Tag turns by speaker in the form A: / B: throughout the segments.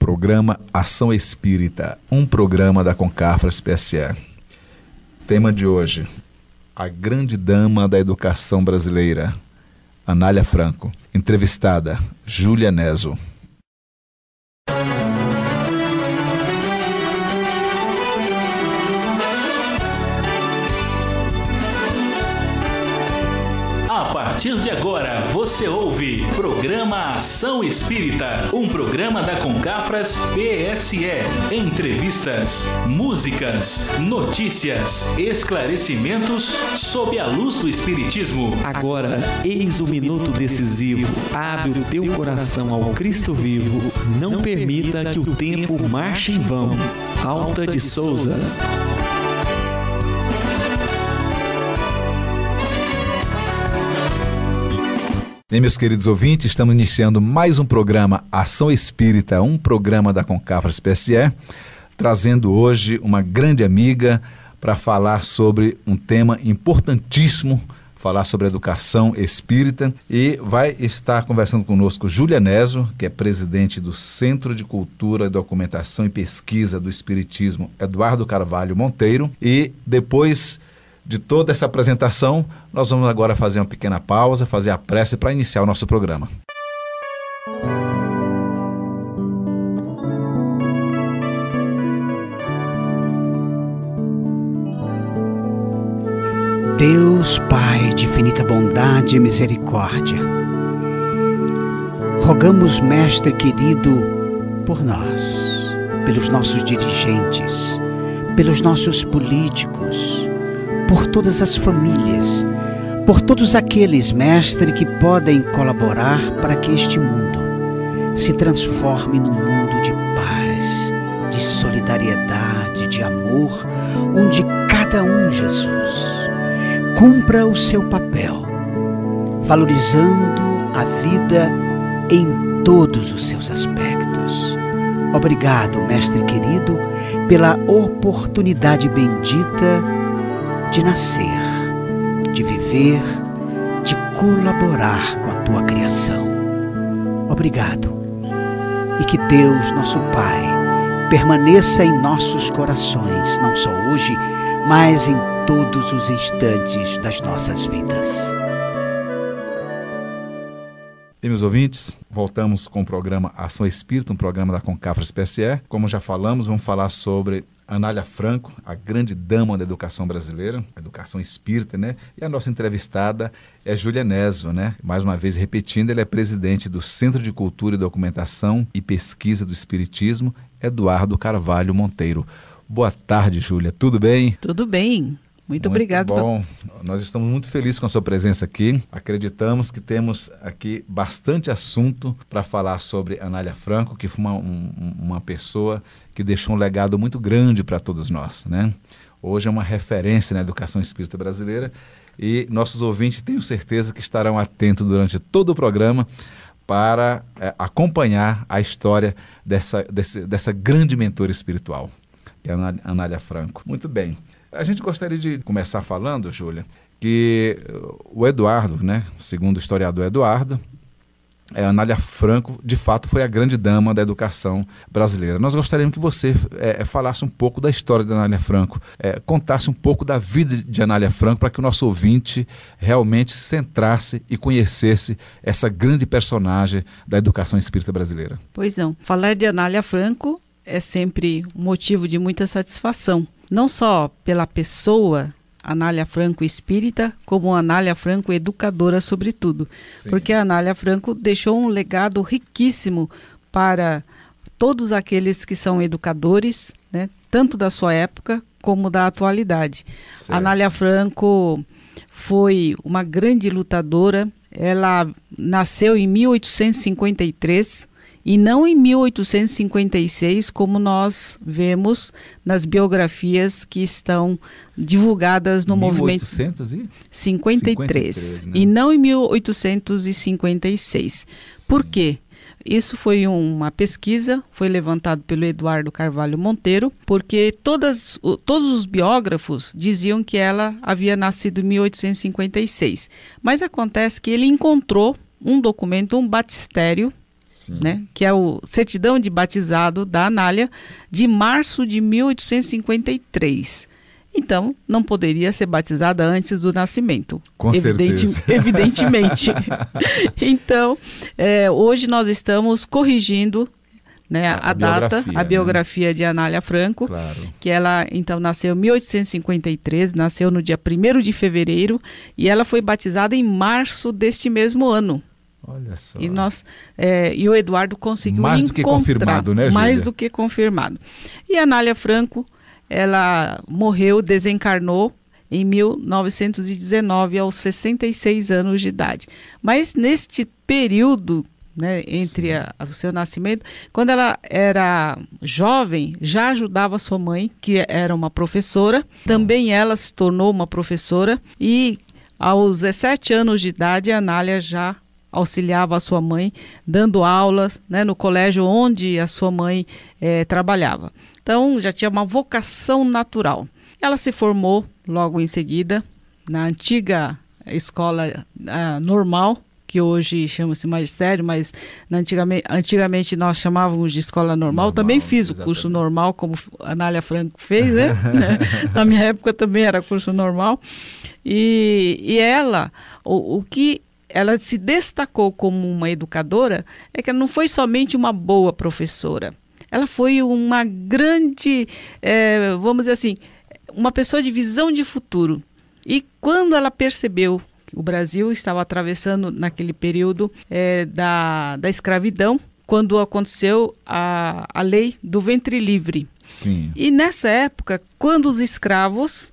A: Programa Ação Espírita, um programa da Concafras PSE. Tema de hoje, a grande dama da educação brasileira, Anália Franco. Entrevistada, Júlia Neso.
B: A partir de agora, você ouve Programa Ação Espírita, um programa da Concafras PSE. Entrevistas, músicas, notícias, esclarecimentos sob a luz do Espiritismo.
C: Agora, eis o minuto decisivo. Abre o teu coração ao Cristo vivo. Não permita que o tempo marche em vão. Alta de Souza.
A: Bem, meus queridos ouvintes, estamos iniciando mais um programa Ação Espírita, um programa da Concafras PSE, trazendo hoje uma grande amiga para falar sobre um tema importantíssimo, falar sobre educação espírita, e vai estar conversando conosco Júlia Neso, que é presidente do Centro de Cultura, Documentação e Pesquisa do Espiritismo Eduardo Carvalho Monteiro, e depois de toda essa apresentação, nós vamos agora fazer uma pequena pausa, fazer a prece para iniciar o nosso programa.
D: Deus Pai de infinita bondade e misericórdia, rogamos, Mestre querido, por nós, pelos nossos dirigentes, pelos nossos políticos, por todas as famílias, por todos aqueles, Mestre, que podem colaborar para que este mundo se transforme num mundo de paz, de solidariedade, de amor, onde cada um, Jesus, cumpra o seu papel, valorizando a vida em todos os seus aspectos. Obrigado, Mestre querido, pela oportunidade bendita de nascer, de viver, de colaborar com a tua criação. Obrigado. E que Deus, nosso Pai, permaneça em nossos corações, não só hoje, mas em todos os instantes das nossas vidas.
A: E meus ouvintes, voltamos com o programa Ação Espírita, um programa da Concafras PSE. Como já falamos, vamos falar sobre Anália Franco, a grande dama da educação brasileira, educação espírita, né? E a nossa entrevistada é Júlia Neso, né? Mais uma vez repetindo, ele é presidente do Centro de Cultura e Documentação e Pesquisa do Espiritismo, Eduardo Carvalho Monteiro. Boa tarde, Júlia. Tudo bem?
E: Tudo bem. Muito obrigado.
A: Bom, nós estamos muito felizes com a sua presença aqui. Acreditamos que temos aqui bastante assunto para falar sobre Anália Franco, que foi uma pessoa que deixou um legado muito grande para todos nós, né? Hoje é uma referência na educação espírita brasileira e nossos ouvintes tenho certeza que estarão atentos durante todo o programa para acompanhar a história dessa grande mentora espiritual, que é a Anália Franco. Muito bem. A gente gostaria de começar falando, Júlia, que o Eduardo, né, segundo o historiador Eduardo, a Anália Franco, de fato, foi a grande dama da educação brasileira. Nós gostaríamos que você falasse um pouco da história da Anália Franco, contasse um pouco da vida de Anália Franco, para que o nosso ouvinte realmente se centrasse e conhecesse essa grande personagem da educação espírita brasileira.
E: Pois não. Falar de Anália Franco é sempre um motivo de muita satisfação. Não só pela pessoa Anália Franco espírita, como Anália Franco educadora sobretudo. Sim. Porque a Anália Franco deixou um legado riquíssimo para todos aqueles que são educadores, né, tanto da sua época como da atualidade. Certo. A Anália Franco foi uma grande lutadora. Ela nasceu em 1853, e não em 1856, como nós vemos nas biografias que estão divulgadas no movimento 1853, né? E não em 1856. Sim. Por quê? Isso foi uma pesquisa, foi levantado pelo Eduardo Carvalho Monteiro, porque todos os biógrafos diziam que ela havia nascido em 1856. Mas acontece que ele encontrou um documento, um batistério, né? Que é o certidão de batizado da Anália de março de 1853. Então, não poderia ser batizada antes do nascimento.
A: Com certeza.
E: Evidentemente. Então, hoje nós estamos corrigindo, né, a data, a biografia, né, de Anália Franco,
A: claro, que
E: ela então nasceu em 1853, nasceu no dia 1º de fevereiro e ela foi batizada em março deste mesmo ano.
A: Olha só.
E: E o Eduardo conseguiu
A: mais do que confirmado, né, Júlia?
E: Mais do que confirmado. E a Anália Franco, ela morreu, desencarnou em 1919, aos 66 anos de idade. Mas neste período, né, entre o seu nascimento, quando ela era jovem, já ajudava sua mãe, que era uma professora. Também ela se tornou uma professora e aos 17 anos de idade, a Anália já auxiliava a sua mãe, dando aulas, né, no colégio onde a sua mãe trabalhava. Então, já tinha uma vocação natural. Ela se formou logo em seguida na antiga escola normal, que hoje chama-se magistério, mas antigamente nós chamávamos de escola normal. Também fiz o curso normal, como a Anália Franco fez, né? Na minha época também era curso normal. E ela, o que ela se destacou como uma educadora é que ela não foi somente uma boa professora. Ela foi uma grande, vamos dizer assim, uma pessoa de visão de futuro. E quando ela percebeu que o Brasil estava atravessando naquele período da escravidão, quando aconteceu a lei do ventre livre.
A: Sim.
E: E nessa época, quando os escravos,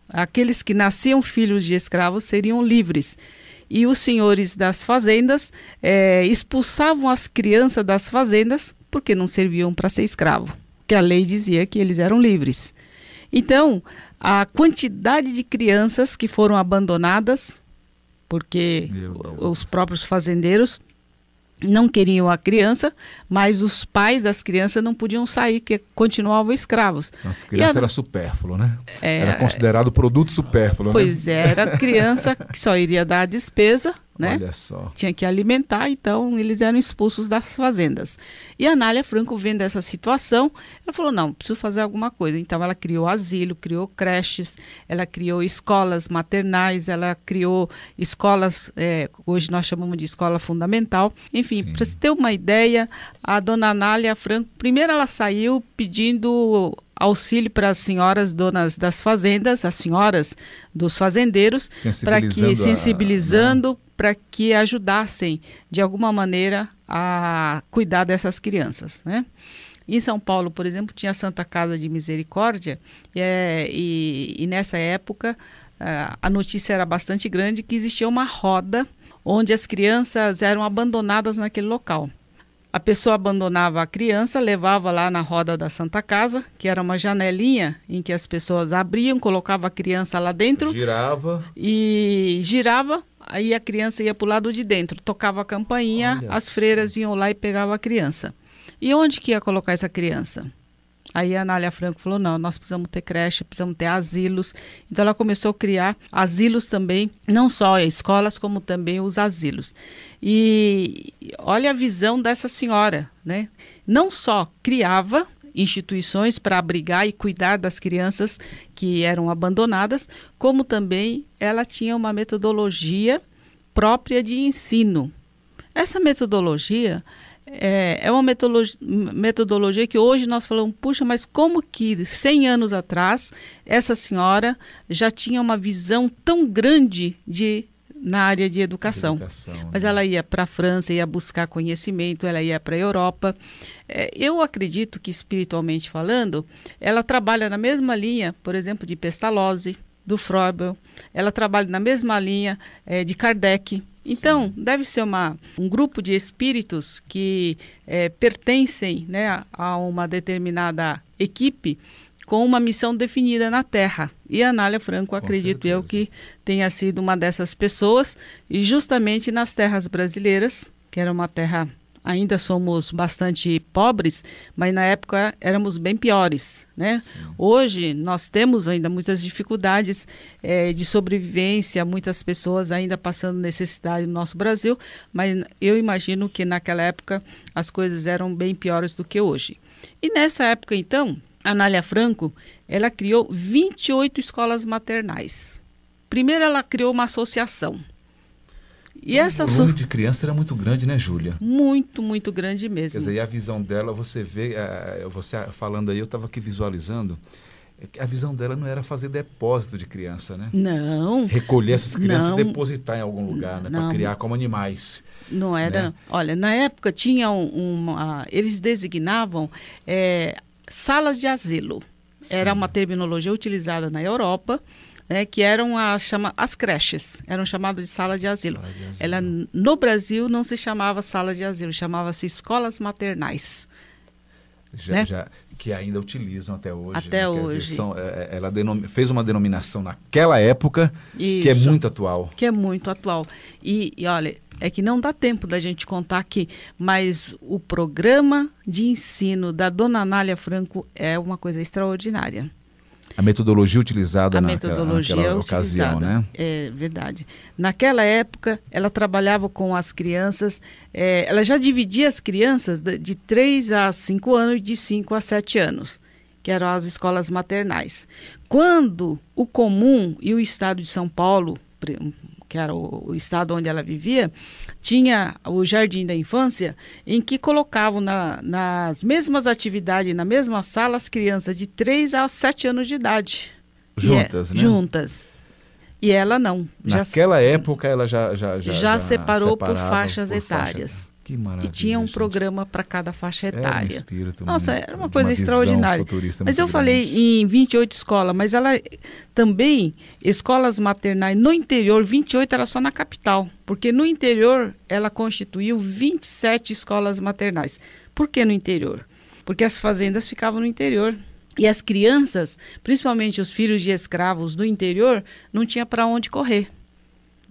E: aqueles que nasciam filhos de escravos, seriam livres. E os senhores das fazendas expulsavam as crianças das fazendas porque não serviam para ser escravo, que a lei dizia que eles eram livres. Então, a quantidade de crianças que foram abandonadas, porque os próprios fazendeiros não queriam a criança, mas os pais das crianças não podiam sair, que continuavam escravos.
A: As crianças era supérfluo, né? Era considerado produto supérfluo,
E: pois
A: né?
E: Era criança que só iria dar a despesa, né?
A: Olha só.
E: Tinha que alimentar, então eles eram expulsos das fazendas. E a Anália Franco, vendo essa situação, ela falou, não, preciso fazer alguma coisa. Então ela criou asilo, criou creches, ela criou escolas maternais, ela criou escolas, hoje nós chamamos de escola fundamental. Enfim, para você ter uma ideia, a dona Anália Franco, primeiro ela saiu pedindo auxílio para as senhoras donas das fazendas, as senhoras dos fazendeiros, sensibilizando para que ajudassem de alguma maneira a cuidar dessas crianças, né? Em São Paulo, por exemplo, tinha a Santa Casa de Misericórdia e nessa época a notícia era bastante grande que existia uma roda onde as crianças eram abandonadas naquele local. A pessoa abandonava a criança, levava lá na roda da Santa Casa, que era uma janelinha em que as pessoas abriam, colocavam a criança lá dentro. Girava, aí a criança ia para o lado de dentro, tocava a campainha, as freiras iam lá e pegavam a criança. E onde que ia colocar essa criança? Aí a Anália Franco falou, não, nós precisamos ter creche, precisamos ter asilos. Então ela começou a criar asilos também, não só escolas, como também os asilos. E olha a visão dessa senhora, né? Não só criava instituições para abrigar e cuidar das crianças que eram abandonadas, como também ela tinha uma metodologia própria de ensino. Essa metodologia é uma metodologia que hoje nós falamos, puxa, mas como que 100 anos atrás essa senhora já tinha uma visão tão grande na área de educação. Mas ela ia para a França, ia buscar conhecimento, ela ia para a Europa. Eu acredito que, espiritualmente falando, ela trabalha na mesma linha, por exemplo, de Pestalozzi, do Froebel, ela trabalha na mesma linha de Kardec. Então, deve ser um grupo de espíritos que pertencem, né, a uma determinada equipe com uma missão definida na Terra. E a Anália Franco, acredito eu, que tenha sido uma dessas pessoas, e justamente nas terras brasileiras, que era uma terra ainda somos bastante pobres, mas na época éramos bem piores, né? Sim. Hoje nós temos ainda muitas dificuldades de sobrevivência, muitas pessoas ainda passando necessidade no nosso Brasil, mas eu imagino que naquela época as coisas eram bem piores do que hoje. E nessa época, então, a Anália Franco, ela criou 28 escolas maternais. Primeiro ela criou uma associação. E
A: o volume de criança era muito grande, né, Júlia?
E: Muito, muito grande mesmo.
A: Quer dizer, e a visão dela, você vê, você falando aí, eu estava aqui visualizando, a visão dela não era fazer depósito de criança, né?
E: Não.
A: Recolher essas crianças e depositar em algum lugar, né? Para criar como animais.
E: Não era. Né? Olha, na época tinha eles designavam salas de asilo. Sim. Era uma terminologia utilizada na Europa, que eram as creches, eram chamadas de sala de asilo. Ela, no Brasil não se chamava sala de asilo, chamava-se escolas maternais.
A: Que ainda utilizam até hoje.
E: Até hoje.
A: Ela fez uma denominação naquela época. Isso, que é muito atual.
E: Que é muito atual. E olha, é que não dá tempo da gente contar aqui, mas o programa de ensino da dona Anália Franco é uma coisa extraordinária.
A: A metodologia utilizada naquela ocasião, né?
E: É verdade. Naquela época, ela trabalhava com as crianças, ela já dividia as crianças de 3 a 5 anos e de 5 a 7 anos, que eram as escolas maternais. Quando o Comum e o Estado de São Paulo, que era o estado onde ela vivia, tinha o Jardim da Infância, em que colocavam nas mesmas atividades, na mesma sala, as crianças de 3 a 7 anos de idade.
A: Juntas, né?
E: Juntas. E ela não.
A: Naquela época ela já
E: separou por faixas etárias.
A: Que maravilha.
E: E tinha um programa para cada faixa etária.
A: Um espírito
E: Nossa, era uma coisa extraordinária. Mas eu falei em 28 escolas, mas ela também, escolas maternais no interior, 28 era só na capital. Porque no interior ela constituiu 27 escolas maternais. Por que no interior? Porque as fazendas ficavam no interior. E as crianças, principalmente os filhos de escravos do interior, não tinha para onde correr.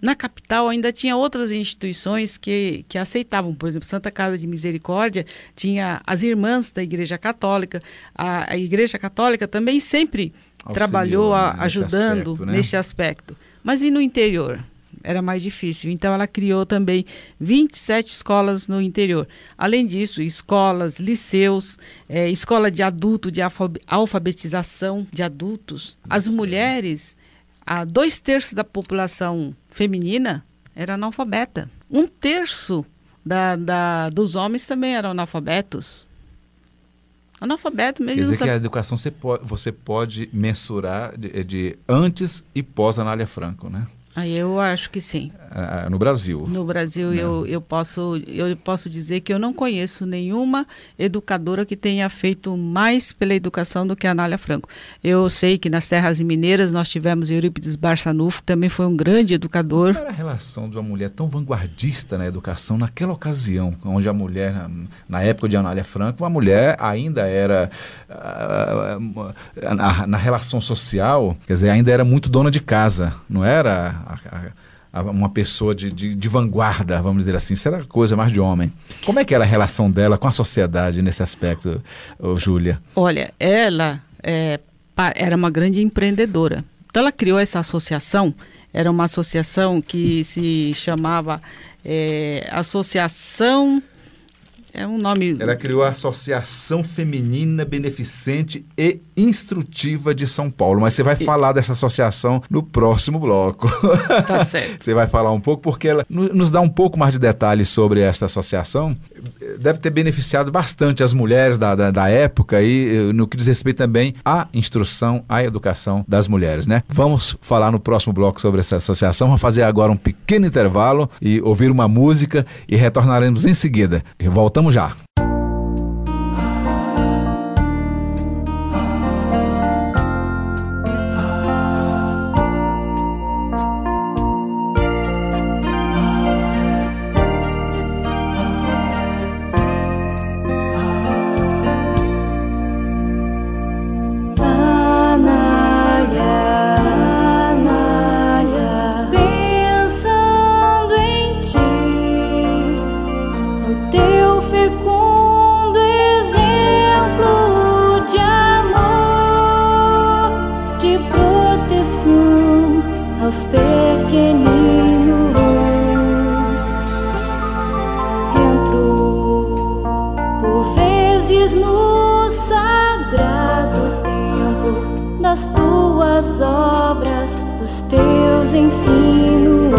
E: Na capital ainda tinha outras instituições que aceitavam. Por exemplo, Santa Casa de Misericórdia tinha as irmãs da Igreja Católica. A Igreja Católica também sempre trabalhou ajudando nesse aspecto. Mas e no interior? Era mais difícil. Então, ela criou também 27 escolas no interior. Além disso, escolas, liceus, escola de adulto, de alfabetização de adultos. As mulheres, 2/3 da população feminina era analfabeta. 1/3 dos homens também eram analfabetos. Analfabeto mesmo.
A: Quer dizer que a educação você pode mensurar de antes e pós Anália Franco, né?
E: Eu acho que sim.
A: No Brasil.
E: No Brasil, eu posso dizer que eu não conheço nenhuma educadora que tenha feito mais pela educação do que a Anália Franco. Eu sei que nas terras mineiras nós tivemos Eurípides Barçanufo, que também foi um grande educador.
A: Qual era a relação de uma mulher tão vanguardista na educação naquela ocasião, onde a mulher, na época de Anália Franco, a mulher ainda era, na relação social, quer dizer, ainda era muito dona de casa, não era uma pessoa de vanguarda, vamos dizer assim. Isso era coisa mais de homem. Como é que era a relação dela com a sociedade nesse aspecto, Júlia?
E: Olha, ela era uma grande empreendedora. Então ela criou essa associação. Era uma associação que se chamava Associação... É um nome...
A: Ela criou a Associação Feminina Beneficente e Instrutiva de São Paulo. Mas você vai falar dessa associação no próximo bloco.
E: Tá certo.
A: Você vai falar um pouco, porque ela nos dá um pouco mais de detalhes sobre esta associação. Deve ter beneficiado bastante as mulheres da época e no que diz respeito também à instrução, à educação das mulheres, né? Vamos falar no próximo bloco sobre essa associação. Vamos fazer agora um pequeno intervalo e ouvir uma música e retornaremos em seguida. Voltamos já.
F: Pensando em ti, o teu as obras dos teus ensinos,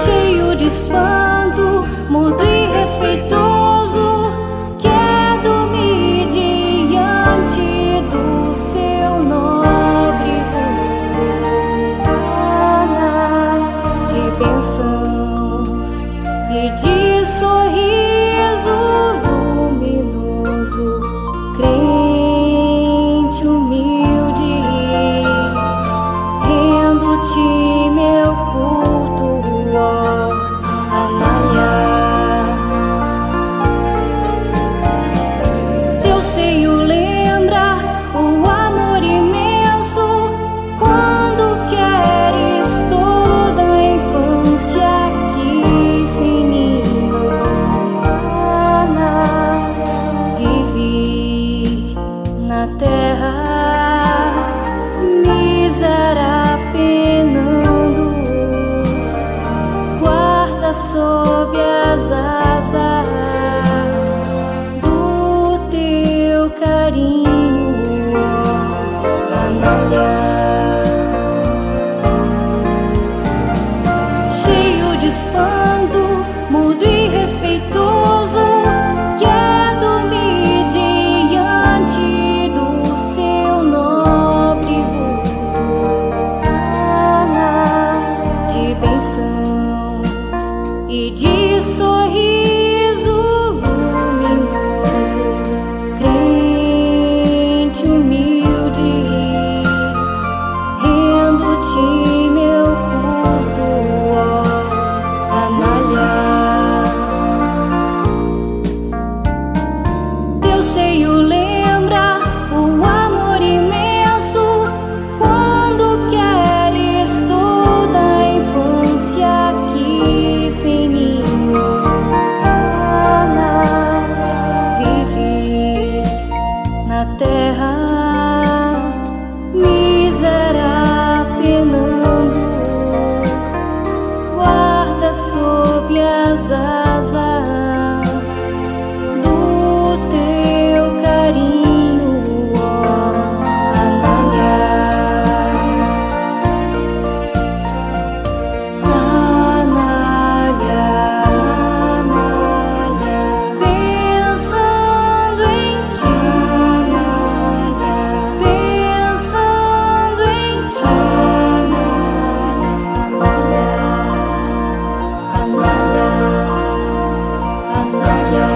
F: cheio de espanto, mudo e respeitoso, quedo-me diante do seu nobre vulto, de bênçãos e de sorriso luminoso, crente humilde, rendo-te meu culto, ó Anália. Teu seio lembra o amor imenso, quando queres toda a infância que sem ninho, Ana, vive na terra, mísera penando, guarda sob as asas do teu carinho, ó Anália. Cheio de espanto, mudo e respeitoso, quedo-me diante do seu nobre vulto, Ana, de bênçãos e de sorriso luminoso, crente humilde, rendo-te meu culto, ó Anália. Teu seio lembra o amor imenso, quando queres toda a infância que sem ninho, Ana, vive na terra, mísera penando, guarda sob as asas do teu carinho, ó Anália. Anália, Anália, pensando em ti, Anália, pensando em ti, Anália, Anália.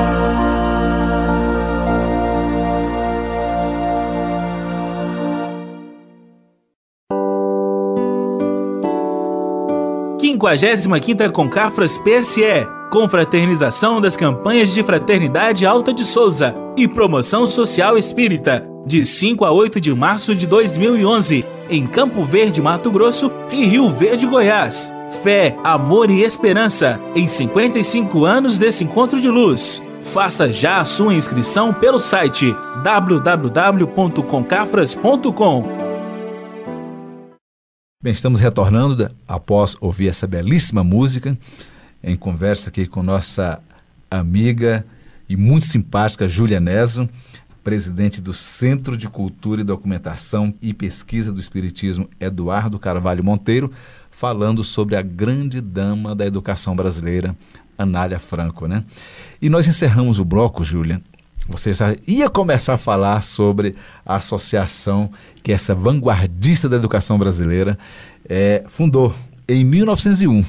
B: 55ª Concafras PSE, confraternização das campanhas de Fraternidade Alta de Souza e Promoção Social Espírita, de 5 a 8 de março de 2011, em Campo Verde, Mato Grosso e Rio Verde, Goiás. Fé, amor e esperança, em 55 anos desse encontro de luz. Faça já a sua inscrição pelo site www.concafras.com.
A: Bem, estamos retornando após ouvir essa belíssima música, em conversa aqui com nossa amiga e muito simpática Júlia Neso, presidente do Centro de Cultura e Documentação e Pesquisa do Espiritismo Eduardo Carvalho Monteiro, falando sobre a grande dama da educação brasileira, Anália Franco, né? E nós encerramos o bloco, Júlia. Você já ia começar a falar sobre a associação que essa vanguardista da educação brasileira fundou em 1901.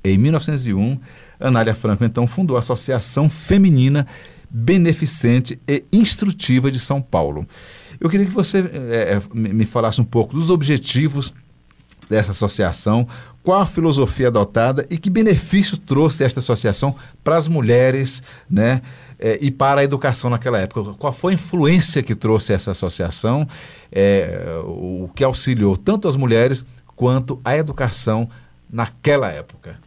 A: Em 1901, Anália Franco, então, fundou a Associação Feminina Beneficente e Instrutiva de São Paulo. Eu queria que você me falasse um pouco dos objetivos dessa associação, qual a filosofia adotada e que benefício trouxe esta associação para as mulheres, né, e para a educação naquela época. Qual foi a influência que trouxe essa associação, o que auxiliou tanto as mulheres quanto a educação naquela época?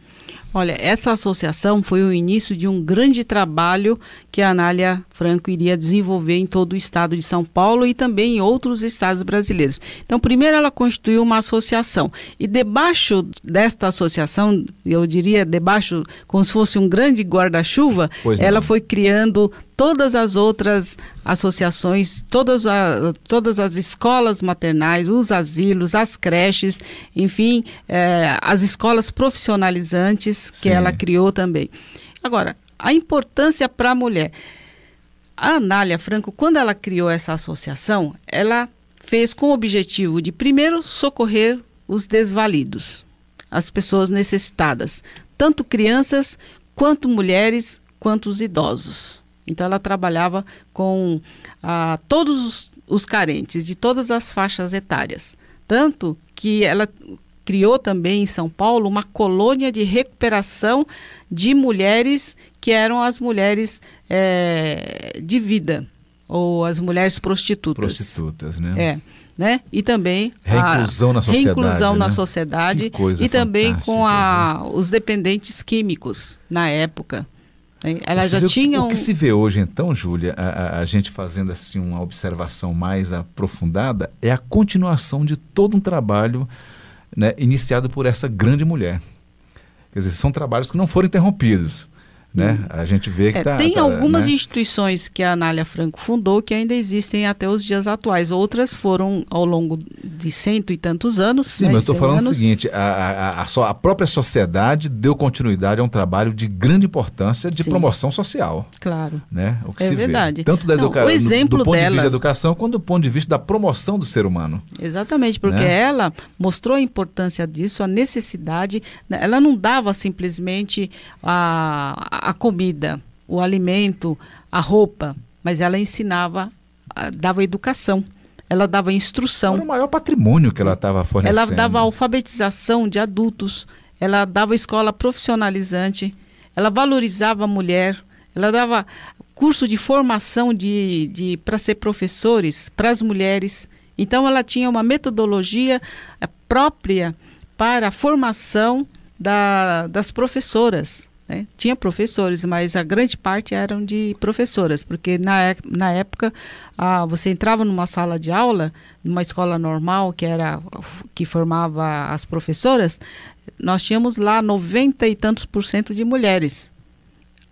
E: Olha, essa associação foi o início de um grande trabalho que a Anália Franco iria desenvolver em todo o estado de São Paulo e também em outros estados brasileiros. Então, primeiro ela constituiu uma associação e debaixo desta associação, eu diria debaixo, como se fosse um grande guarda-chuva, ela foi criando todas as outras associações, todas as escolas maternais, os asilos, as creches, enfim, as escolas profissionalizantes que ela criou também. Agora, a importância para a mulher. A Anália Franco, quando ela criou essa associação, ela fez com o objetivo de, primeiro, socorrer os desvalidos, as pessoas necessitadas, tanto crianças, quanto mulheres, quanto os idosos. Então, ela trabalhava com todos os carentes, de todas as faixas etárias. Tanto que ela criou também em São Paulo uma colônia de recuperação de mulheres que eram as mulheres de vida, ou as mulheres prostitutas.
A: Prostitutas, né?
E: Né? E também
A: reinclusão na sociedade,
E: reinclusão
A: né?
E: na sociedade, e também com os dependentes químicos na época. Ela já tinha
A: o que se vê hoje, então, Júlia, a gente fazendo assim uma observação mais aprofundada, é a continuação de todo um trabalho, né, iniciado por essa grande mulher. Quer dizer, são trabalhos que não foram interrompidos. Né? A gente vê que
E: tem algumas instituições que a Anália Franco fundou que ainda existem até os dias atuais. Outras foram ao longo de 100 e tantos anos.
A: Sim, mas eu estou falando o seguinte, a própria sociedade deu continuidade a um trabalho de grande importância de promoção social.
E: Claro.
A: Né? O que se
E: verdade.
A: Vê. Tanto do ponto de vista da educação, quanto do ponto de vista da promoção do ser humano.
E: Exatamente, porque ela mostrou a importância disso, a necessidade. Ela não dava simplesmente a comida, o alimento, a roupa, mas ela ensinava, dava educação, ela dava instrução.
A: Era o maior patrimônio que ela estava fornecendo.
E: Ela dava alfabetização de adultos, ela dava escola profissionalizante, ela valorizava a mulher, ela dava curso de formação para ser professores para as mulheres. Então ela tinha uma metodologia própria para a formação das professoras. Tinha professores, mas a grande parte eram de professoras, porque na época você entrava numa sala de aula, numa escola normal que formava as professoras, nós tínhamos lá 90 e tantos % de mulheres.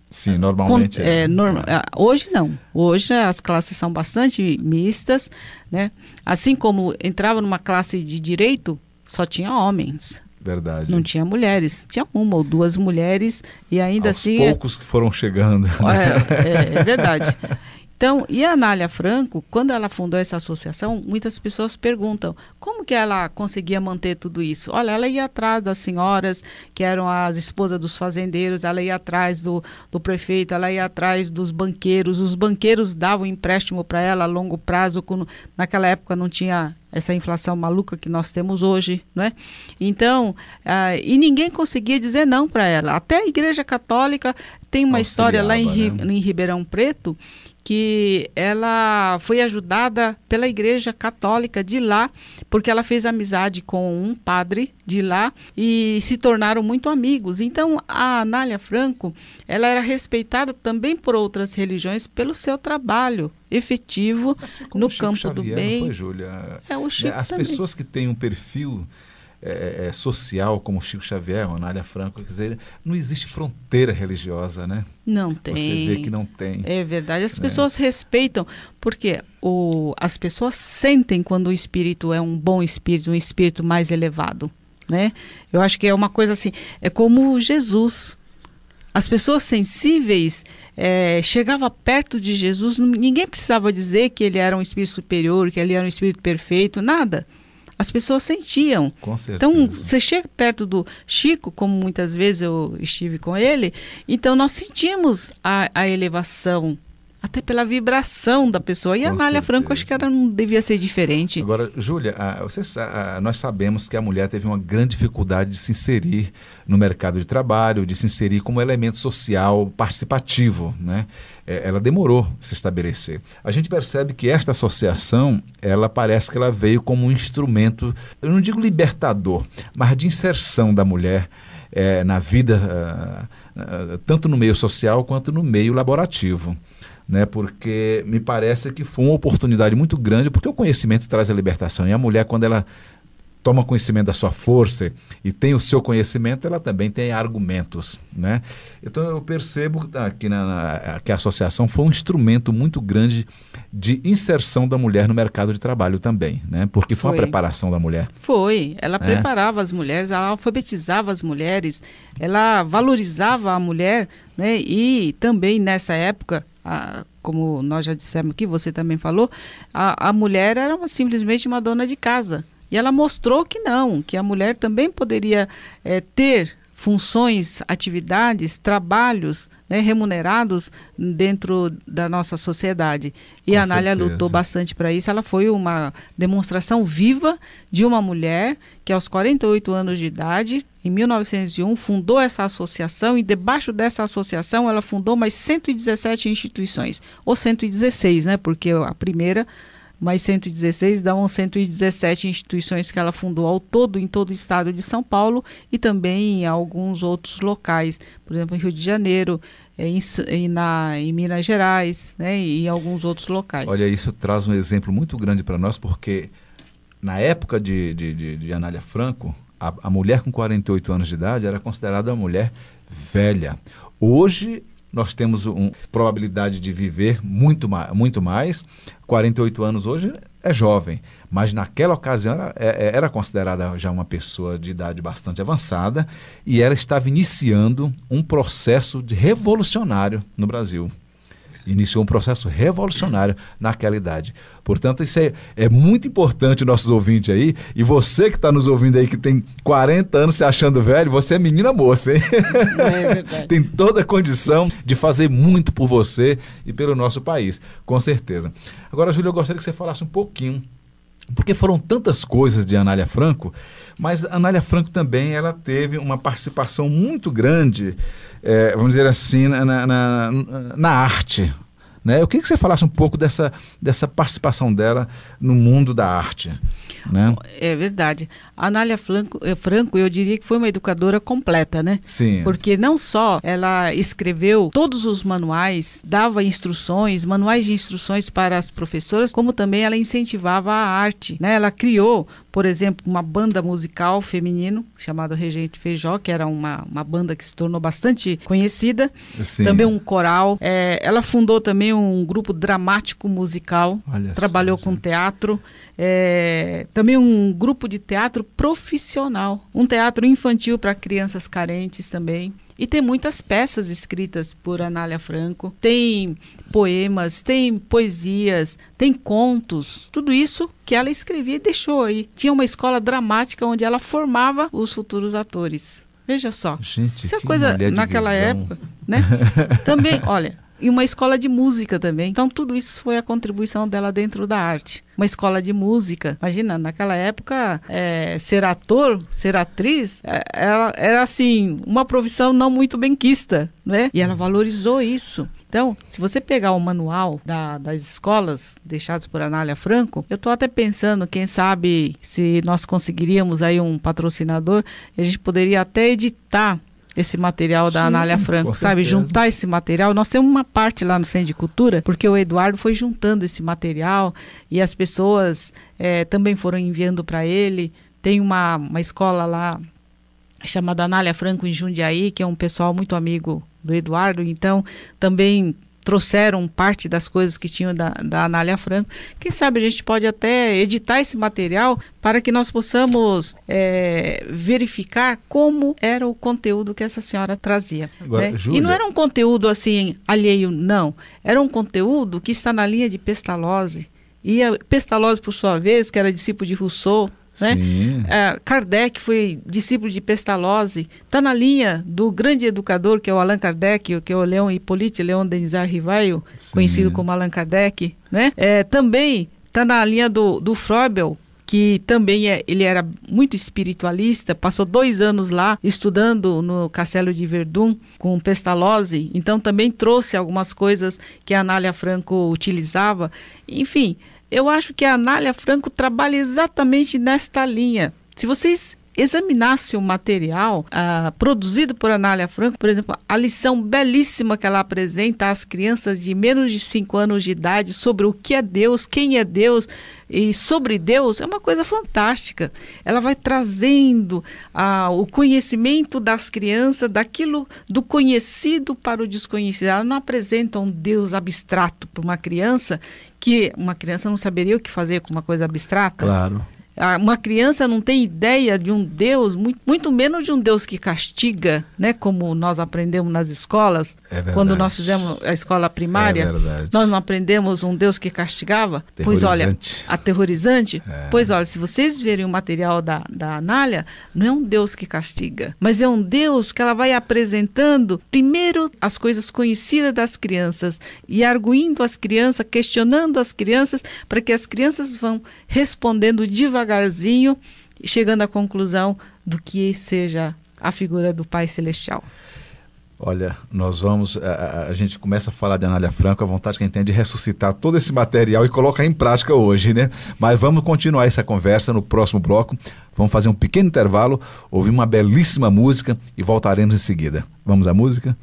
A: Sim, normalmente.
E: Hoje não. Hoje as classes são bastante mistas, né? Assim como entrava numa classe de direito, só tinha homens.
A: Verdade.
E: Não tinha mulheres, tinha uma ou duas mulheres e ainda
A: aos
E: assim...
A: poucos que foram chegando.
E: É verdade. Então, e a Anália Franco, quando ela fundou essa associação, muitas pessoas perguntam como que ela conseguia manter tudo isso. Olha, ela ia atrás das senhoras, que eram as esposas dos fazendeiros, ela ia atrás do prefeito, ela ia atrás dos banqueiros, os banqueiros davam empréstimo para ela a longo prazo, naquela época não tinha essa inflação maluca que nós temos hoje, não é? Então, e ninguém conseguia dizer não para ela. Até a Igreja Católica tem uma história lá em Ribeirão Preto, que ela foi ajudada pela Igreja Católica de lá, porque ela fez amizade com um padre de lá e se tornaram muito amigos. Então, a Anália Franco, ela era respeitada também por outras religiões pelo seu trabalho efetivo no campo do bem.
A: Não foi, Júlia?
E: O Chico
A: As
E: também.
A: Pessoas que têm um perfil social, como Chico Xavier, Anália Franco, quer dizer, não existe fronteira religiosa, né?
E: Não tem.
A: Você vê que não tem.
E: É verdade. As pessoas respeitam, porque as pessoas sentem quando o espírito é um bom espírito, um espírito mais elevado, né? Eu acho que é uma coisa assim, é como Jesus. As pessoas sensíveis chegavam perto de Jesus, ninguém precisava dizer que ele era um espírito superior, que ele era um espírito perfeito, nada. As pessoas sentiam.
A: Com certeza.
E: Então, você chega perto do Chico, como muitas vezes eu estive com ele, então nós sentimos a elevação, até pela vibração da pessoa. E a Anália Franco, acho que ela não devia ser diferente.
A: Agora, Júlia, nós sabemos que a mulher teve uma grande dificuldade de se inserir no mercado de trabalho, de se inserir como elemento social participativo, né? Ela demorou a se estabelecer. A gente percebe que esta associação, ela parece que ela veio como um instrumento, eu não digo libertador, mas de inserção da mulher na vida, tanto no meio social quanto no meio laborativo. Né, porque me parece que foi uma oportunidade muito grande, porque o conhecimento traz a libertação, e a mulher, quando ela toma conhecimento da sua força e tem o seu conhecimento, ela também tem argumentos, né? Então eu percebo aqui que a associação foi um instrumento muito grande de inserção da mulher no mercado de trabalho também, né? Porque foi uma preparação da mulher.
E: Foi, ela preparava as mulheres, ela alfabetizava as mulheres, ela valorizava a mulher, né? E também nessa época, como nós já dissemos aqui, você também falou, a mulher era simplesmente uma dona de casa. E ela mostrou que não, que a mulher também poderia ter funções, atividades, trabalhos, né, remunerados dentro da nossa sociedade. E a Anália lutou bastante para isso. Ela foi uma demonstração viva de uma mulher que aos 48 anos de idade, em 1901, fundou essa associação, e debaixo dessa associação ela fundou mais 117 instituições, ou 116, né, porque a primeira... mais 116, dão 117 instituições que ela fundou ao todo, em todo o estado de São Paulo e também em alguns outros locais, por exemplo, em Rio de Janeiro, em Minas Gerais, né, e em alguns outros locais.
A: Olha, isso traz um exemplo muito grande para nós, porque na época de Anália Franco, a mulher com 48 anos de idade era considerada uma mulher velha. Hoje nós temos probabilidade de viver muito mais. 48 anos hoje é jovem, mas naquela ocasião era considerada já uma pessoa de idade bastante avançada, e ela estava iniciando um processo revolucionário no Brasil. Iniciou um processo revolucionário naquela idade. Portanto, isso é muito importante, nossos ouvintes aí. E você que está nos ouvindo aí, que tem 40 anos se achando velho, você é menina moça, hein?
E: É verdade.
A: Tem toda a condição de fazer muito por você e pelo nosso país, com certeza. Agora, Júlia, eu gostaria que você falasse um pouquinho, porque foram tantas coisas de Anália Franco, mas a Anália Franco também ela teve uma participação muito grande, vamos dizer assim, na arte, né? Eu queria que você falasse um pouco dessa participação dela no mundo da arte, né?
E: É verdade. A Anália Franco, eu diria que foi uma educadora completa, né?
A: Sim.
E: Porque não só ela escreveu todos os manuais, dava instruções, manuais de instruções para as professoras, como também ela incentivava a arte, né? Ela criou, por exemplo, uma banda musical feminino chamada Regente Feijó, que era uma banda que se tornou bastante conhecida. Sim. Também um coral. Ela fundou também um grupo dramático musical. Olha, trabalhou com teatro. Também um grupo de teatro profissional, um teatro infantil para crianças carentes também. E tem muitas peças escritas por Anália Franco, tem poemas, tem poesias, tem contos, tudo isso que ela escrevia e deixou aí. Tinha uma escola dramática onde ela formava os futuros atores. Veja só,
A: gente,
E: isso é coisa naquela época, né? Também, olha, e uma escola de música também. Então tudo isso foi a contribuição dela dentro da arte. Uma escola de música. Imagina, naquela época, ser ator, ser atriz, era assim, uma profissão não muito benquista, né? E ela valorizou isso. Então, se você pegar o manual das escolas deixados por Anália Franco, eu estou até pensando, quem sabe, se nós conseguiríamos aí um patrocinador, a gente poderia até editar esse material da Anália Franco, sabe? Juntar esse material. Nós temos uma parte lá no Centro de Cultura, porque o Eduardo foi juntando esse material e as pessoas também foram enviando para ele. Tem uma escola lá chamada Anália Franco em Jundiaí, que é um pessoal muito amigo do Eduardo, então também trouxeram parte das coisas que tinham da Anália Franco. Quem sabe a gente pode até editar esse material para que nós possamos verificar como era o conteúdo que essa senhora trazia.
A: Agora,
E: né?
A: Júlia...
E: E não era um conteúdo assim alheio, não. Era um conteúdo que está na linha de Pestalozzi. E a Pestalozzi, por sua vez, que era discípulo de Rousseau, né? Kardec foi discípulo de Pestalozzi, está na linha do grande educador que é o Allan Kardec, que é o Leon Hippolyte Leon Denis Rivail, conhecido como Allan Kardec, né? Também está na linha do Froebel, que também ele era muito espiritualista, passou 2 anos lá estudando no Castelo de Verdun com Pestalozzi, então também trouxe algumas coisas que a Anália Franco utilizava. Enfim, eu acho que a Anália Franco trabalha exatamente nesta linha. Se vocês examinasse o material produzido por Anália Franco, por exemplo, a lição belíssima que ela apresenta às crianças de menos de 5 anos de idade sobre o que é Deus, quem é Deus e sobre Deus, é uma coisa fantástica. Ela vai trazendo o conhecimento das crianças, daquilo do conhecido para o desconhecido. Ela não apresenta um Deus abstrato para uma criança, que uma criança não saberia o que fazer com uma coisa abstrata.
A: Claro.
E: Uma criança não tem ideia de um Deus, muito menos de um Deus que castiga, né? Como nós aprendemos nas escolas, quando nós fizemos a escola primária, nós não aprendemos um Deus que castigava. Pois olha, aterrorizante. Pois olha, se vocês verem o material da Anália, não é um Deus que castiga, mas é um Deus que ela vai apresentando primeiro as coisas conhecidas das crianças e arguindo as crianças, questionando as crianças, para que as crianças vão respondendo devagarzinho, chegando à conclusão do que seja a figura do Pai Celestial.
A: Olha, nós vamos, a gente começa a falar de Anália Franco, a vontade que a gente tem de ressuscitar todo esse material e colocar em prática hoje, né? Mas vamos continuar essa conversa no próximo bloco. Vamos fazer um pequeno intervalo, ouvir uma belíssima música e voltaremos em seguida. Vamos à música?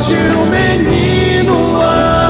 G: De um menino a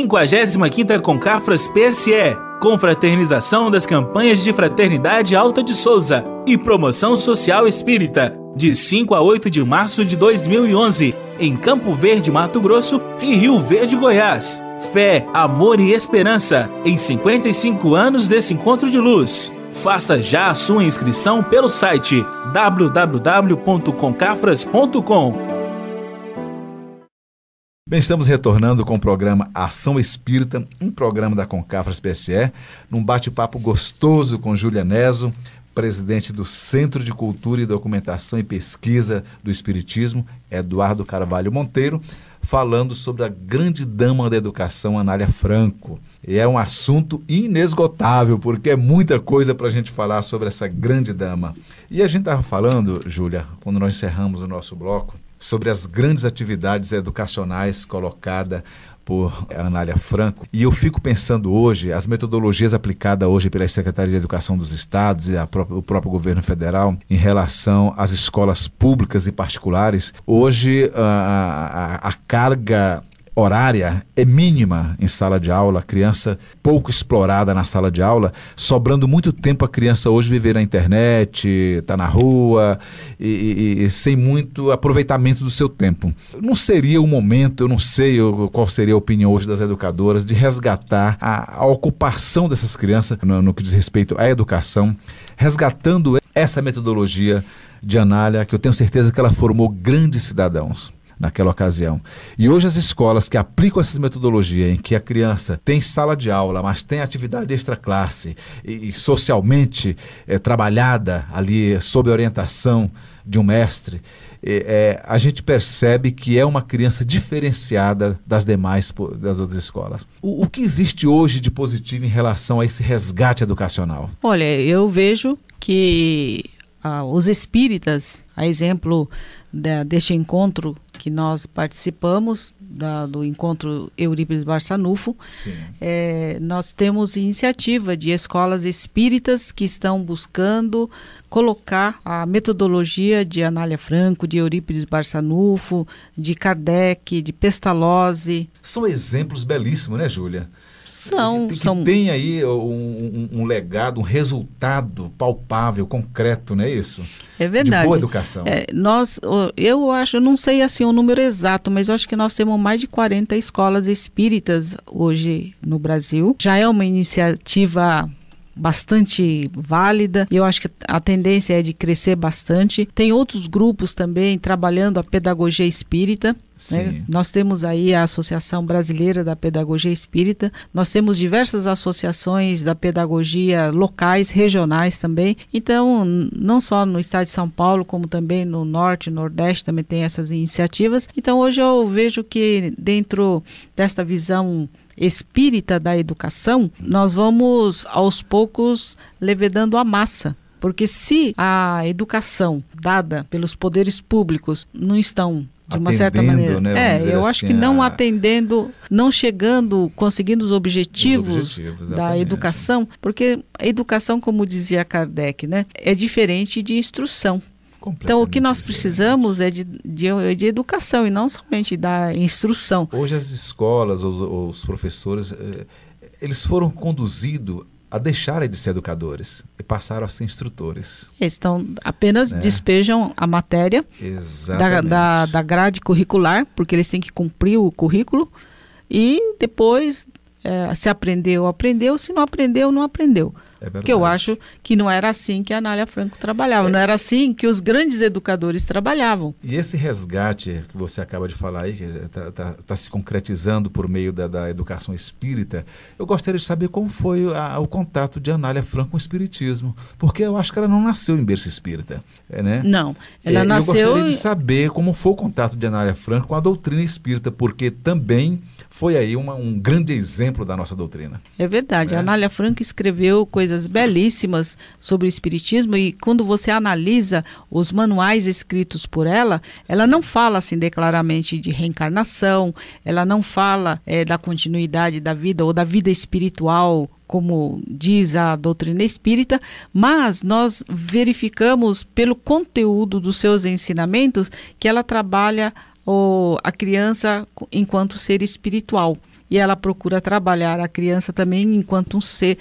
B: 55ª Concafras PSE, confraternização das campanhas de Fraternidade Alta de Souza e Promoção Social Espírita, de 5 a 8 de março de 2011, em Campo Verde, Mato Grosso e Rio Verde, Goiás. Fé, amor e esperança, em 55 anos desse encontro de luz. Faça já a sua inscrição pelo site www.concafras.com.
A: Bem, estamos retornando com o programa Ação Espírita, um programa da Concafras PSE, num bate-papo gostoso com Júlia Neso, presidente do Centro de Cultura e Documentação e Pesquisa do Espiritismo, Eduardo Carvalho Monteiro, falando sobre a grande dama da educação, Anália Franco. E é um assunto inesgotável, porque é muita coisa para a gente falar sobre essa grande dama. E a gente estava falando, Júlia, quando nós encerramos o nosso bloco, sobre as grandes atividades educacionais colocadas por Anália Franco. E eu fico pensando hoje, as metodologias aplicadas hoje pela Secretaria de Educação dos Estados e o próprio governo federal em relação às escolas públicas e particulares. Hoje a carga horária é mínima em sala de aula, a criança pouco explorada na sala de aula, sobrando muito tempo a criança hoje viver na internet, está na rua e sem muito aproveitamento do seu tempo. Não seria o momento, eu não sei qual seria a opinião hoje das educadoras, de resgatar a ocupação dessas crianças no que diz respeito à educação, resgatando essa metodologia de Anália, que eu tenho certeza que ela formou grandes cidadãos naquela ocasião. E hoje as escolas que aplicam essas metodologias, em que a criança tem sala de aula, mas tem atividade extraclasse e socialmente trabalhada ali sob a orientação de um mestre, a gente percebe que é uma criança diferenciada das outras escolas. O que existe hoje de positivo em relação a esse resgate educacional?
E: Olha, eu vejo que os espíritas, a exemplo deste encontro que nós participamos, do encontro Eurípides Barçanufo, nós temos iniciativa de escolas espíritas que estão buscando colocar a metodologia de Anália Franco, de Eurípides Barçanufo, de Kardec, de Pestalozzi.
A: São exemplos belíssimos, né, Júlia?
E: Que
A: tem aí um legado, um resultado palpável, concreto, não é isso?
E: É verdade.
A: De boa educação.
E: Eu acho, não sei assim o número exato, mas eu acho que nós temos mais de 40 escolas espíritas hoje no Brasil. Já é uma iniciativa bastante válida e eu acho que a tendência é de crescer bastante. Tem outros grupos também trabalhando a pedagogia espírita. Né? Nós temos aí a Associação Brasileira da Pedagogia Espírita, nós temos diversas associações da pedagogia locais, regionais também. Então, não só no estado de São Paulo, como também no Norte e Nordeste também tem essas iniciativas. Então, hoje eu vejo que dentro desta visão espírita da educação, nós vamos aos poucos levedando a massa. Porque se a educação dada pelos poderes públicos não estão de uma certa maneira, né, eu acho que não atendendo, não chegando, conseguindo os objetivos da educação, porque a educação, como dizia Kardec, né, é diferente de instrução. Então, o que nós precisamos é de educação e não somente da instrução.
A: Hoje as escolas, os professores, eles foram conduzidos a deixarem de ser educadores e passaram a ser instrutores.
E: Então, apenas despejam a matéria da grade curricular, porque eles têm que cumprir o currículo, e depois, se aprendeu, aprendeu, se não aprendeu, não aprendeu. Porque eu acho que não era assim que a Anália Franco trabalhava, não era assim que os grandes educadores trabalhavam.
A: E esse resgate que você acaba de falar aí, que está se concretizando por meio da educação espírita, eu gostaria de saber como foi o contato de Anália Franco com o espiritismo, porque eu acho que ela não nasceu em berço espírita. Né?
E: Não, ela nasceu...
A: Eu gostaria de saber como foi o contato de Anália Franco com a doutrina espírita, porque também foi aí um grande exemplo da nossa doutrina.
E: É verdade, a Anália Franco escreveu coisas belíssimas sobre o espiritismo, e quando você analisa os manuais escritos por ela, ela não fala assim declaradamente de reencarnação, ela não fala da continuidade da vida ou da vida espiritual, como diz a doutrina espírita, mas nós verificamos pelo conteúdo dos seus ensinamentos que ela trabalha a criança enquanto ser espiritual. e ela procura trabalhar a criança também enquanto um ser,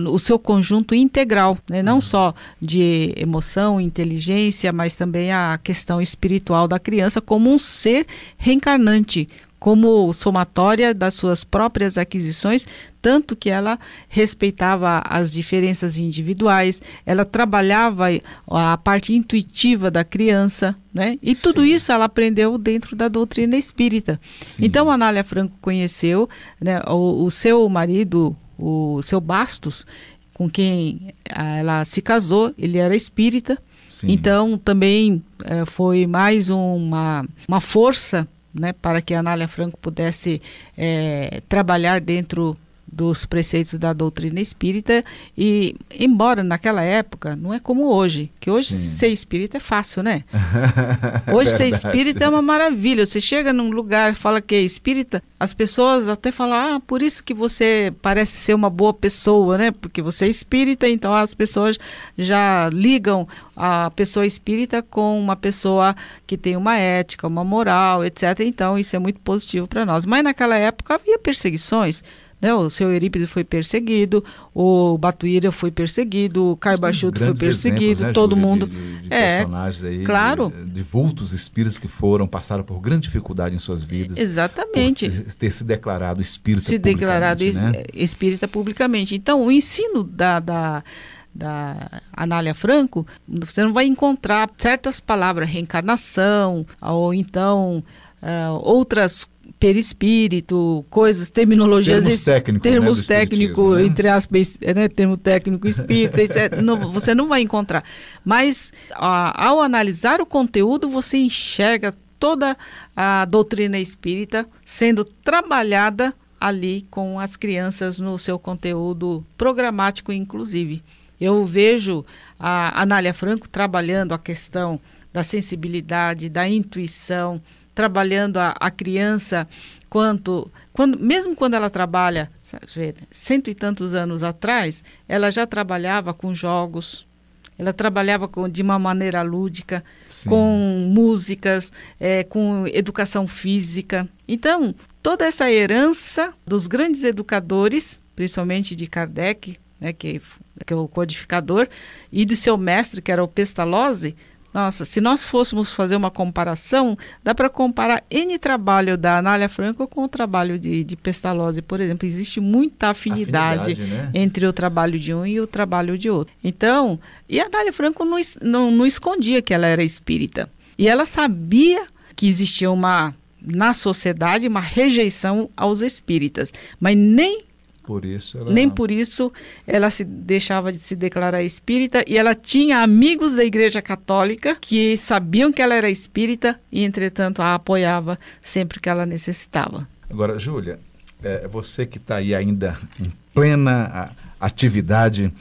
E: o seu conjunto integral, né? Não só de emoção, inteligência, mas também a questão espiritual da criança como um ser reencarnante, como somatória das suas próprias aquisições, tanto que ela respeitava as diferenças individuais, ela trabalhava a parte intuitiva da criança, né? E tudo isso ela aprendeu dentro da doutrina espírita. Sim. Então, a Anália Franco conheceu, né, o seu marido, o seu Bastos, com quem ela se casou, ele era espírita. Sim. Então, também foi mais uma força, né, para que a Anália Franco pudesse trabalhar dentro dos preceitos da doutrina espírita. E embora naquela época, não é como hoje, que hoje ser espírita é fácil, né? Hoje ser espírita é uma maravilha. Você chega num lugar e fala que é espírita, as pessoas até falam, por isso que você parece ser uma boa pessoa, né? Porque você é espírita, então as pessoas já ligam a pessoa espírita com uma pessoa que tem uma ética, uma moral, etc. Então isso é muito positivo para nós. Mas naquela época havia perseguições, né? O seu Eurípides foi perseguido, o Batuíra foi perseguido, o Caio Bachuto foi perseguido, exemplos, né,
A: todo
E: Júlia,
A: mundo. De personagens aí, claro, de vultos espíritas que passaram por grande dificuldade em suas vidas.
E: Exatamente.
A: Por ter se declarado espírita publicamente.
E: Espírita publicamente. Então, o ensino da Anália Franco, você não vai encontrar certas palavras, reencarnação, ou então outras perispírito, coisas, terminologias, termos técnicos, né? Entre aspas, né? Termo técnico espírita, etc. Não, você não vai encontrar. Mas ao analisar o conteúdo, você enxerga toda a doutrina espírita sendo trabalhada ali com as crianças no seu conteúdo programático, inclusive. Eu vejo a Anália Franco trabalhando a questão da sensibilidade, da intuição, trabalhando a criança, mesmo quando ela trabalha, 100 e tantos anos atrás, ela já trabalhava com jogos, ela trabalhava de uma maneira lúdica, sim, com músicas, com educação física. Então, toda essa herança dos grandes educadores, principalmente de Kardec, né, que é o codificador, e do seu mestre, que era o Pestalozzi. Nossa, se nós fôssemos fazer uma comparação, dá para comparar N trabalho da Anália Franco com o trabalho de Pestalozzi, por exemplo. Existe muita afinidade, né, entre o trabalho de um e o trabalho de outro. Então, e a Anália Franco não escondia que ela era espírita. E ela sabia que existia na sociedade uma rejeição aos espíritas, mas nem por isso ela se deixava de se declarar espírita, e ela tinha amigos da Igreja Católica que sabiam que ela era espírita e, entretanto, a apoiava sempre que ela necessitava.
A: Agora, Júlia, você que está aí ainda em plena atividade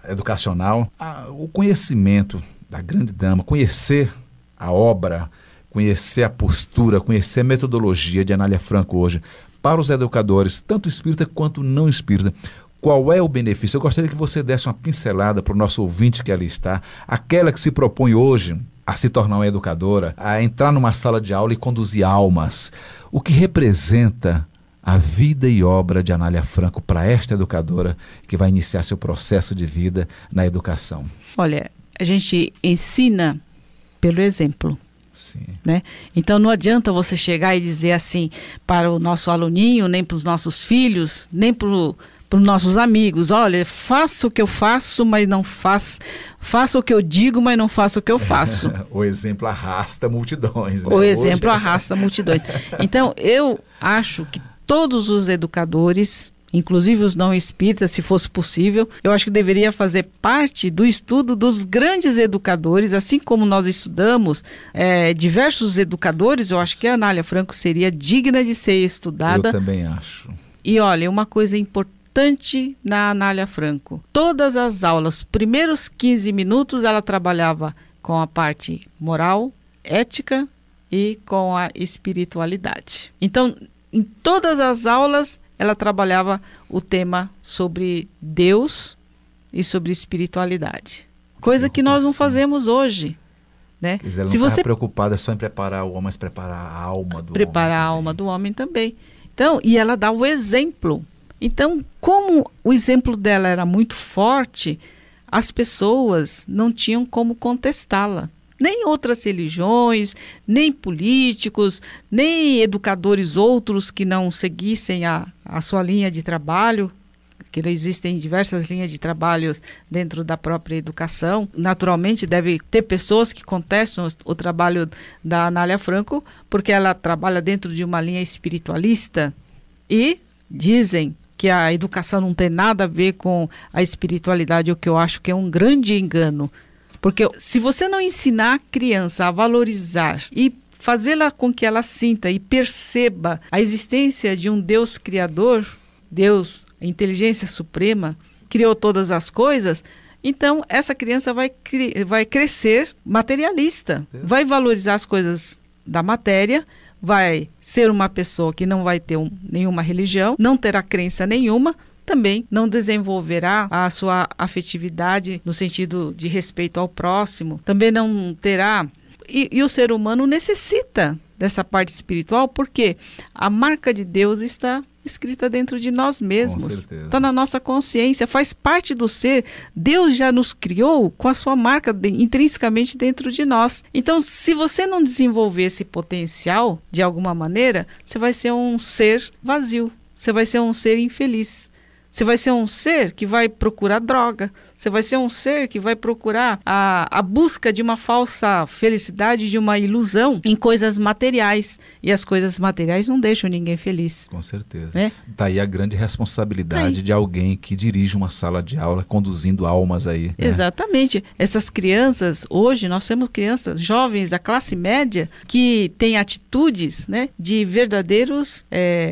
A: educacional, o conhecimento da grande dama, conhecer a obra, conhecer a postura, conhecer a metodologia de Anália Franco hoje, para os educadores, tanto espírita quanto não espírita, qual é o benefício? Eu gostaria que você desse uma pincelada para o nosso ouvinte que ali está, aquela que se propõe hoje a se tornar uma educadora, a entrar numa sala de aula e conduzir almas. O que representa a vida e obra de Anália Franco para esta educadora que vai iniciar seu processo de vida na educação?
E: Olha, a gente ensina pelo exemplo.
A: Sim.
E: Né? Então não adianta você chegar e dizer assim para o nosso aluninho, nem para os nossos filhos, nem para os nossos amigos: olha, faça o que eu faço, mas não faça o que eu digo, mas não faça o que eu faço.
A: O exemplo arrasta multidões. Né?
E: O exemplo arrasta multidões. Então eu acho que todos os educadores, inclusive os não espíritas, se fosse possível, eu acho que deveria fazer parte do estudo dos grandes educadores, assim como nós estudamos diversos educadores. Eu acho que a Anália Franco seria digna de ser estudada.
A: Eu também acho.
E: E olha, uma coisa importante na Anália Franco: todas as aulas, primeiros 15 minutos, ela trabalhava com a parte moral, ética e com a espiritualidade. Então, em todas as aulas, ela trabalhava o tema sobre Deus e sobre espiritualidade. Coisa que nós não fazemos hoje. Né?
A: Ela não está preocupada só em preparar o homem, mas preparar a alma do homem.
E: Preparar a alma do homem também. Então, e ela dá o exemplo. Então, como o exemplo dela era muito forte, as pessoas não tinham como contestá-la. Nem outras religiões, nem políticos, nem educadores outros que não seguissem a sua linha de trabalho, que existem diversas linhas de trabalhos dentro da própria educação. Naturalmente, deve ter pessoas que contestam o trabalho da Anália Franco, porque ela trabalha dentro de uma linha espiritualista e dizem que a educação não tem nada a ver com a espiritualidade, o que eu acho que é um grande engano. Porque se você não ensinar a criança a valorizar e fazê-la com que ela sinta e perceba a existência de um Deus criador, Deus, a inteligência suprema, criou todas as coisas, então essa criança vai crescer materialista, vai valorizar as coisas da matéria, vai ser uma pessoa que não vai ter nenhuma religião, não terá crença nenhuma, também não desenvolverá a sua afetividade no sentido de respeito ao próximo, também não terá... E o ser humano necessita dessa parte espiritual, porque a marca de Deus está escrita dentro de nós mesmos, está na nossa consciência, faz parte do ser. Deus já nos criou com a sua marca intrinsecamente dentro de nós. Então, se você não desenvolver esse potencial de alguma maneira, você vai ser um ser vazio, você vai ser um ser infeliz. Você vai ser um ser que vai procurar droga. Você vai ser um ser que vai procurar a busca de uma falsa felicidade, de uma ilusão em coisas materiais. E as coisas materiais não deixam ninguém feliz.
A: Com certeza. Daí a grande responsabilidade de alguém que dirige uma sala de aula, conduzindo almas aí.
E: Exatamente. Essas crianças, hoje nós temos crianças jovens da classe média que têm atitudes, né, de verdadeiros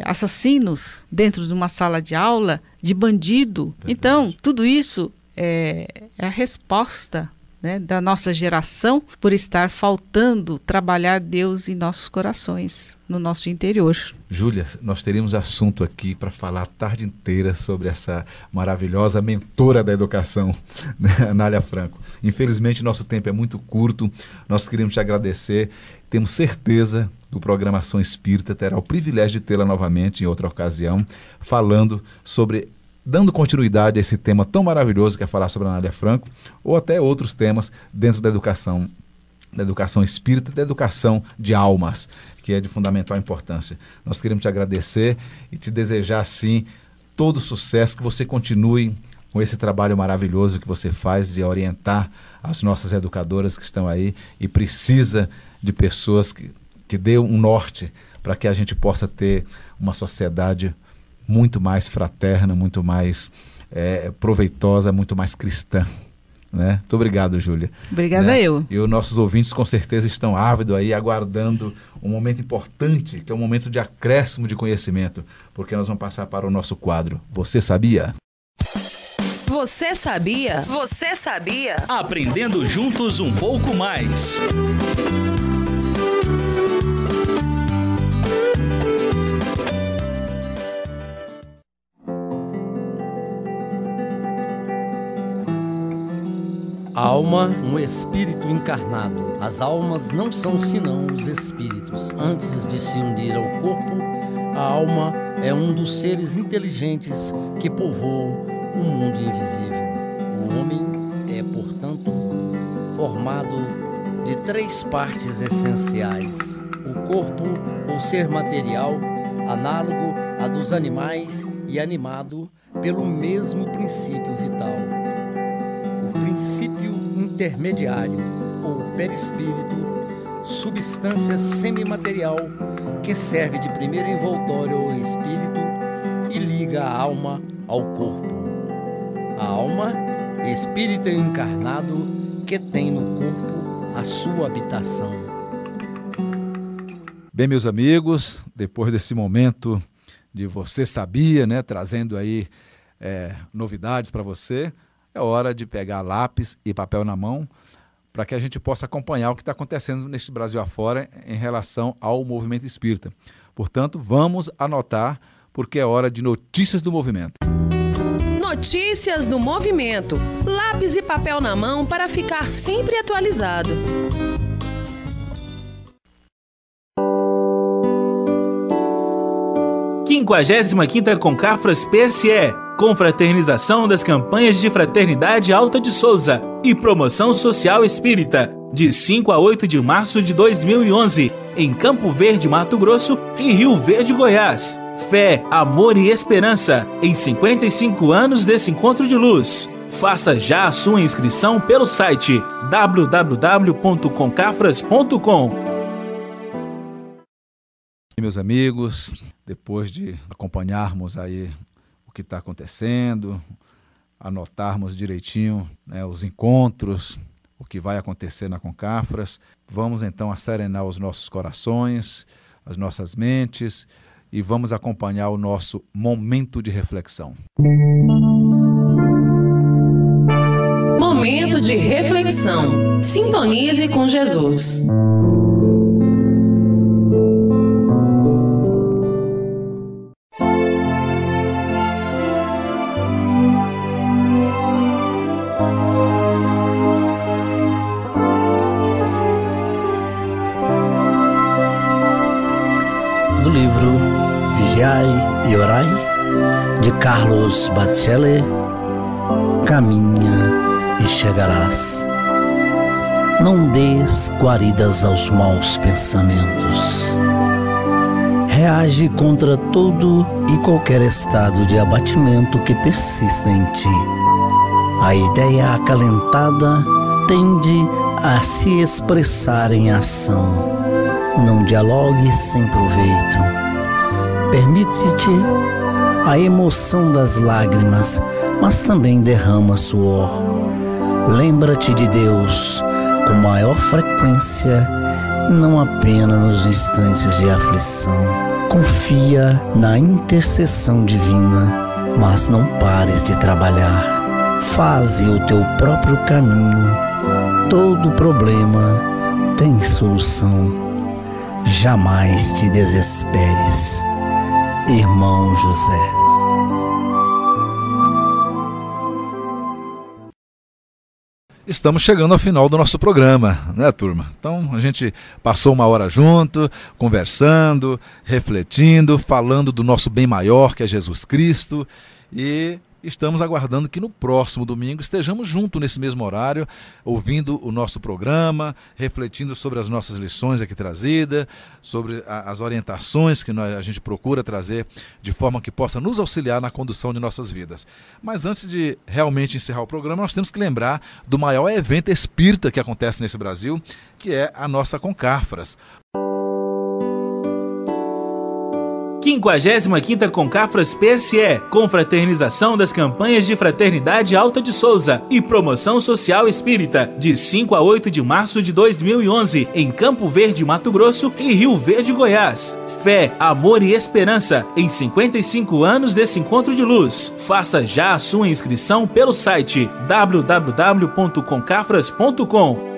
E: assassinos dentro de uma sala de aula, de bandido. Verdade. Então, tudo isso é a resposta, né, da nossa geração por estar faltando trabalhar Deus em nossos corações, no nosso interior.
A: Júlia, nós teríamos assunto aqui para falar a tarde inteira sobre essa maravilhosa mentora da educação, né, Anália Franco. Infelizmente, nosso tempo é muito curto. Nós queríamos te agradecer. Temos certeza que o programa Ação Espírita terá o privilégio de tê-la novamente em outra ocasião, dando continuidade a esse tema tão maravilhoso que é falar sobre a Anália Franco, ou até outros temas dentro da educação espírita, da educação de almas, que é de fundamental importância. Nós queremos te agradecer e te desejar, sim, todo o sucesso, que você continue com esse trabalho maravilhoso que você faz de orientar as nossas educadoras que estão aí e precisa de pessoas que dê um norte para que a gente possa ter uma sociedade muito mais fraterna, muito mais proveitosa, muito mais cristã. Né? Muito obrigado, Júlia.
E: Obrigada, eu.
A: E os nossos ouvintes com certeza estão ávidos aí, aguardando um momento importante, que é um momento de acréscimo de conhecimento, porque nós vamos passar para o nosso quadro Você Sabia?
G: Você sabia? Você sabia?
B: Aprendendo juntos um pouco mais.
H: A alma, um espírito encarnado. As almas não são senão os espíritos. Antes de se unir ao corpo, a alma é um dos seres inteligentes que povoam o mundo invisível. O homem é, portanto, formado de 3 partes essenciais. O corpo, ou ser material, análogo a dos animais e animado pelo mesmo princípio vital. O princípio intermediário, ou perispírito, substância semimaterial que serve de primeiro envoltório ao espírito e liga a alma ao corpo. A alma, espírito encarnado que tem no corpo a sua habitação.
A: Bem, meus amigos, depois desse momento de Você Sabia, né, trazendo aí novidades para você, é hora de pegar lápis e papel na mão para que a gente possa acompanhar o que está acontecendo neste Brasil afora em relação ao movimento espírita. Portanto, vamos anotar, porque é hora de notícias do movimento.
G: Notícias do movimento. Lápis e papel na mão para ficar sempre atualizado.
B: 55ª Concafras PSE, confraternização das campanhas de Fraternidade Alta de Souza e Promoção Social Espírita, de 5 a 8 de março de 2011, em Campo Verde, Mato Grosso e Rio Verde, Goiás. Fé, amor e esperança, em 55 anos desse encontro de luz. Faça já a sua inscrição pelo site www.concafras.com.
A: Meus amigos, depois de acompanharmos aí o que está acontecendo, anotarmos direitinho, né, os encontros, o que vai acontecer na Concafras, vamos então acerenar os nossos corações, as nossas mentes e vamos acompanhar o nosso momento de reflexão.
G: Momento de reflexão. Sintonize com Jesus.
H: Do livro Vigiai e Orai, de Carlos Bachelet, caminha e chegarás. Não des guaridas aos maus pensamentos. Reage contra todo e qualquer estado de abatimento que persista em ti. A ideia acalentada tende a se expressar em ação. Não dialogues sem proveito. Permite-te a emoção das lágrimas, mas também derrama suor. Lembra-te de Deus com maior frequência e não apenas nos instantes de aflição. Confia na intercessão divina, mas não pares de trabalhar. Faze o teu próprio caminho. Todo problema tem solução. Jamais te desesperes, irmão José.
A: Estamos chegando ao final do nosso programa, né, turma? Então, a gente passou uma hora junto, conversando, refletindo, falando do nosso bem maior, que é Jesus Cristo, e estamos aguardando que no próximo domingo estejamos juntos nesse mesmo horário, ouvindo o nosso programa, refletindo sobre as nossas lições aqui trazidas, sobre as orientações que a gente procura trazer de forma que possa nos auxiliar na condução de nossas vidas. Mas antes de realmente encerrar o programa, nós temos que lembrar do maior evento espírita que acontece nesse Brasil, que é a nossa Concafras.
B: 55ª Concafras PSE, confraternização das campanhas de Fraternidade Alta de Souza e Promoção Social Espírita, de 5 a 8 de março de 2011, em Campo Verde, Mato Grosso e Rio Verde, Goiás. Fé, amor e esperança, em 55 anos desse encontro de luz. Faça já a sua inscrição pelo site www.concafras.com.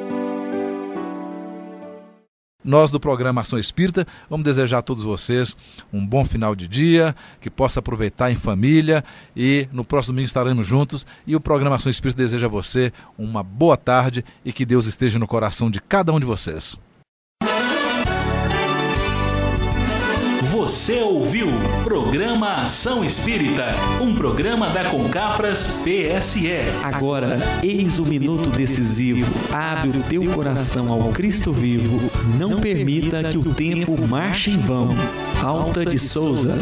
A: Nós do programa Ação Espírita vamos desejar a todos vocês um bom final de dia, que possa aproveitar em família e no próximo domingo estaremos juntos. E o programa Ação Espírita deseja a você uma boa tarde e que Deus esteja no coração de cada um de vocês.
B: Você ouviu Programa Ação Espírita, um programa da Concafras PSE.
C: Agora, eis o minuto decisivo. Abre o teu coração ao Cristo vivo. Não permita que o tempo marche em vão. Alta de Souza.